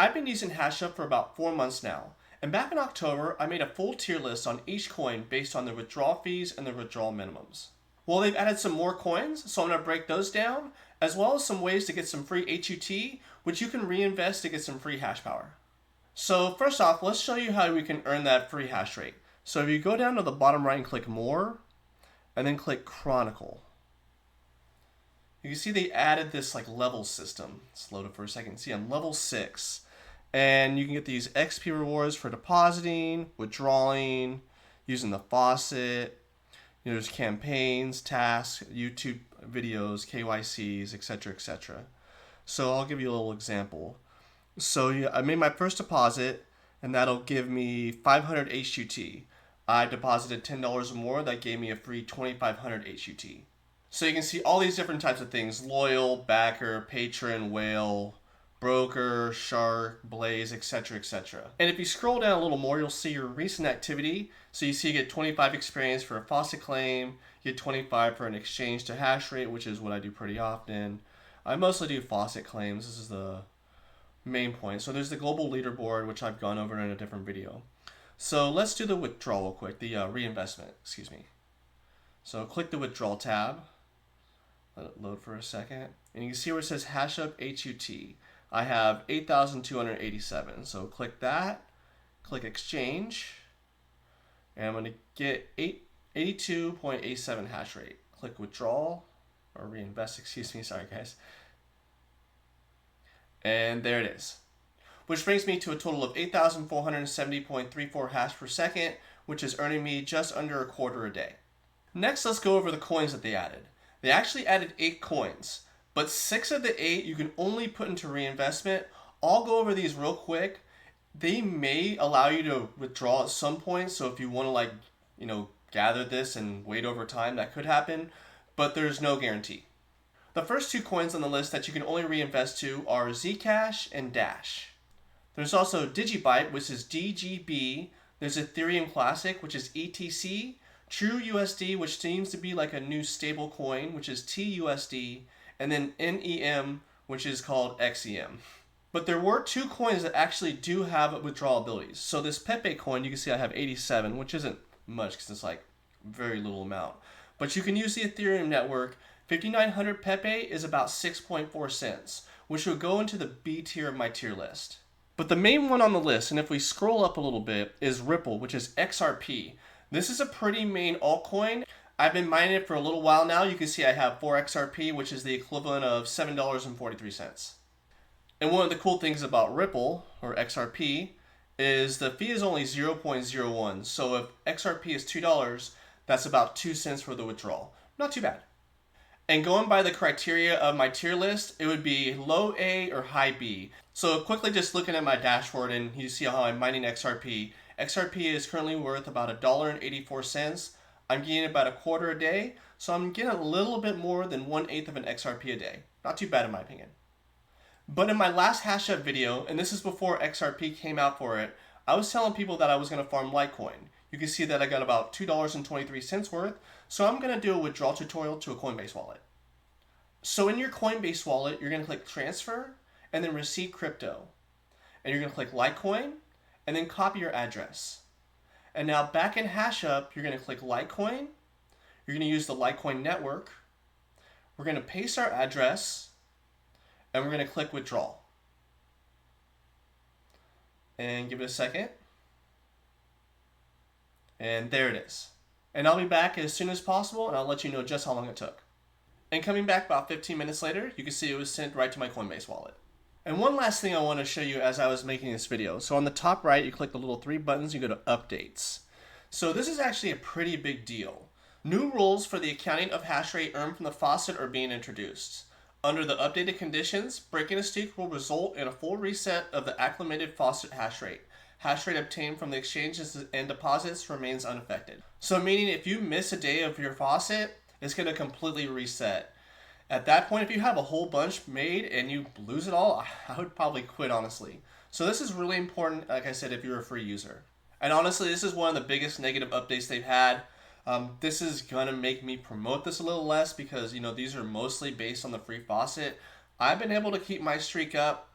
I've been using Hashup for about 4 months now, and back in October, I made a full tier list on each coin based on the withdrawal fees and the withdrawal minimums. Well, they've added some more coins, so I'm going to break those down, as well as some ways to get some free HUT, which you can reinvest to get some free hash power. So first off, let's show you how we can earn that free hash rate. So if you go down to the bottom right and click More, and then click Chronicle, you can see they added this like level system. Let's load it for a second. See, I'm level 6. And you can get these XP rewards for depositing, withdrawing, using the faucet. There's campaigns, tasks, YouTube videos, KYCs, etc., etc. So I'll give you a little example. So I made my first deposit, and that'll give me 500 HUT. I deposited $10 or more. That gave me a free 2,500 HUT. So you can see all these different types of things: loyal, backer, patron, whale, broker, shark, blaze, etc., etc. And if you scroll down a little more, you'll see your recent activity. So you see you get 25 experience for a faucet claim, you get 25 for an exchange to Hashrate, which is what I do pretty often. I mostly do faucet claims. This is the main point. So there's the global leaderboard, which I've gone over in a different video. So let's do the withdrawal real quick, the reinvestment, excuse me. So click the withdrawal tab. Let it load for a second. And you can see where it says Hashup HUT. I have 8,287. So click that, click exchange, and I'm going to get 82.87 hash rate. Click withdrawal, or reinvest, excuse me, sorry guys. And there it is. Which brings me to a total of 8,470.34 hash per second, which is earning me just under a quarter a day. Next, let's go over the coins that they added. They actually added 8 coins, but 6 of the 8 you can only put into reinvestment. I'll go over these real quick. They may allow you to withdraw at some point, so if you want to gather this and wait over time, that could happen, but there's no guarantee. The first 2 coins on the list that you can only reinvest to are Zcash and Dash. There's also Digibyte, which is DGB. There's Ethereum Classic, which is ETC. True USD, which seems to be like a new stable coin, which is TUSD, and then NEM, which is called XEM. But there were 2 coins that actually do have withdrawal abilities. So this Pepe coin, you can see I have 87, which isn't much because it's like very little amount. But you can use the Ethereum network. 5,900 Pepe is about 6.4 cents, which will go into the B tier of my tier list. But the main one on the list, and if we scroll up a little bit, is Ripple, which is XRP. This is a pretty main altcoin. I've been mining it for a little while now. You can see I have 4 XRP, which is the equivalent of $7.43. And one of the cool things about Ripple, or XRP, is the fee is only 0.01. So if XRP is $2, that's about 2 cents for the withdrawal. Not too bad. And going by the criteria of my tier list, it would be low A or high B. So quickly just looking at my dashboard, and you see how I'm mining XRP. XRP is currently worth about $1.84. I'm getting about a quarter a day, so I'm getting a little bit more than 1/8 of an XRP a day. Not too bad in my opinion. But in my last Hashup video, and this is before XRP came out for it, I was telling people that I was going to farm Litecoin. You can see that I got about $2.23 worth, so I'm going to do a withdrawal tutorial to a Coinbase wallet. So in your Coinbase wallet, you're going to click Transfer, and then Receive Crypto. And you're going to click Litecoin, and then copy your address. And now back in Hashup, you're going to click Litecoin. You're going to use the Litecoin network. We're going to paste our address, and we're going to click Withdrawal. And give it a second. And there it is. And I'll be back as soon as possible, and I'll let you know just how long it took. And coming back about 15 minutes later, you can see it was sent right to my Coinbase wallet. And one last thing I want to show you as I was making this video. So on the top right, you click the little 3 buttons, you go to Updates. So this is actually a pretty big deal. New rules for the accounting of hash rate earned from the faucet are being introduced. Under the updated conditions, breaking a streak will result in a full reset of the acclimated faucet hash rate. Hash rate obtained from the exchanges and deposits remains unaffected. So meaning if you miss a day of your faucet, it's going to completely reset. At that point, if you have a whole bunch made and you lose it all, I would probably quit, honestly. So this is really important, like I said, if you're a free user. And honestly, this is one of the biggest negative updates they've had. This is going to make me promote this a little less because, these are mostly based on the free faucet. I've been able to keep my streak up,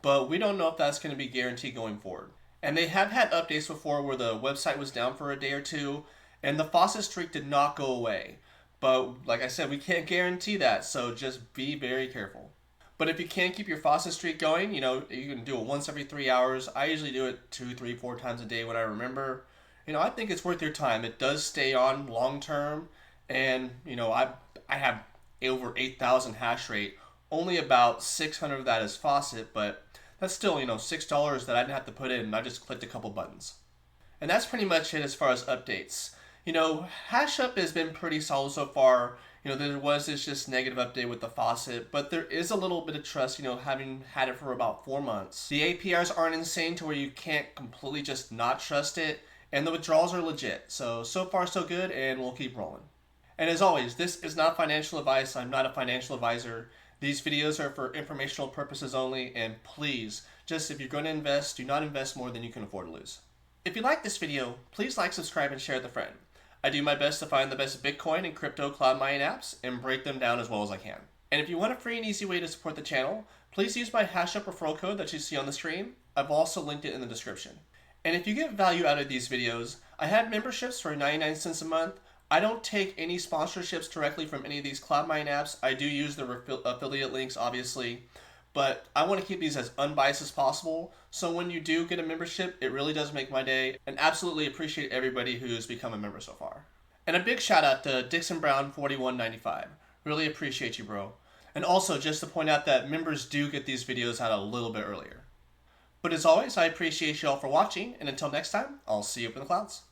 but we don't know if that's going to be guaranteed going forward. And they have had updates before where the website was down for a day or two, and the faucet streak did not go away. But like I said, we can't guarantee that, so just be very careful. But if you can't keep your faucet streak going, you can do it once every 3 hours. I usually do it 2, 3, 4 times a day when I remember. I think it's worth your time. It does stay on long term, and I have over 8,000 hash rate. Only about 600 of that is faucet, but that's still $6 that I didn't have to put in. I just clicked a couple buttons, and that's pretty much it as far as updates. Hashup has been pretty solid so far. There was this just negative update with the faucet, but there is a little bit of trust, having had it for about 4 months. The APRs aren't insane to where you can't completely just not trust it, and the withdrawals are legit. So far so good, and we'll keep rolling. And as always, this is not financial advice. I'm not a financial advisor. These videos are for informational purposes only, and please, just if you're going to invest, do not invest more than you can afford to lose. If you like this video, please like, subscribe, and share with a friend. I do my best to find the best Bitcoin and crypto cloud mining apps and break them down as well as I can. And if you want a free and easy way to support the channel, please use my Hashup referral code that you see on the screen. I've also linked it in the description. And if you get value out of these videos, I have memberships for 99 cents a month. I don't take any sponsorships directly from any of these cloud mining apps. I do use the affiliate links, obviously, but I want to keep these as unbiased as possible. So when you do get a membership, it really does make my day, and absolutely appreciate everybody who's become a member so far. And a big shout out to Dixon Brown 4195. Really appreciate you, bro. And also just to point out that members do get these videos out a little bit earlier. But as always, I appreciate you all for watching, and until next time, I'll see you up in the clouds.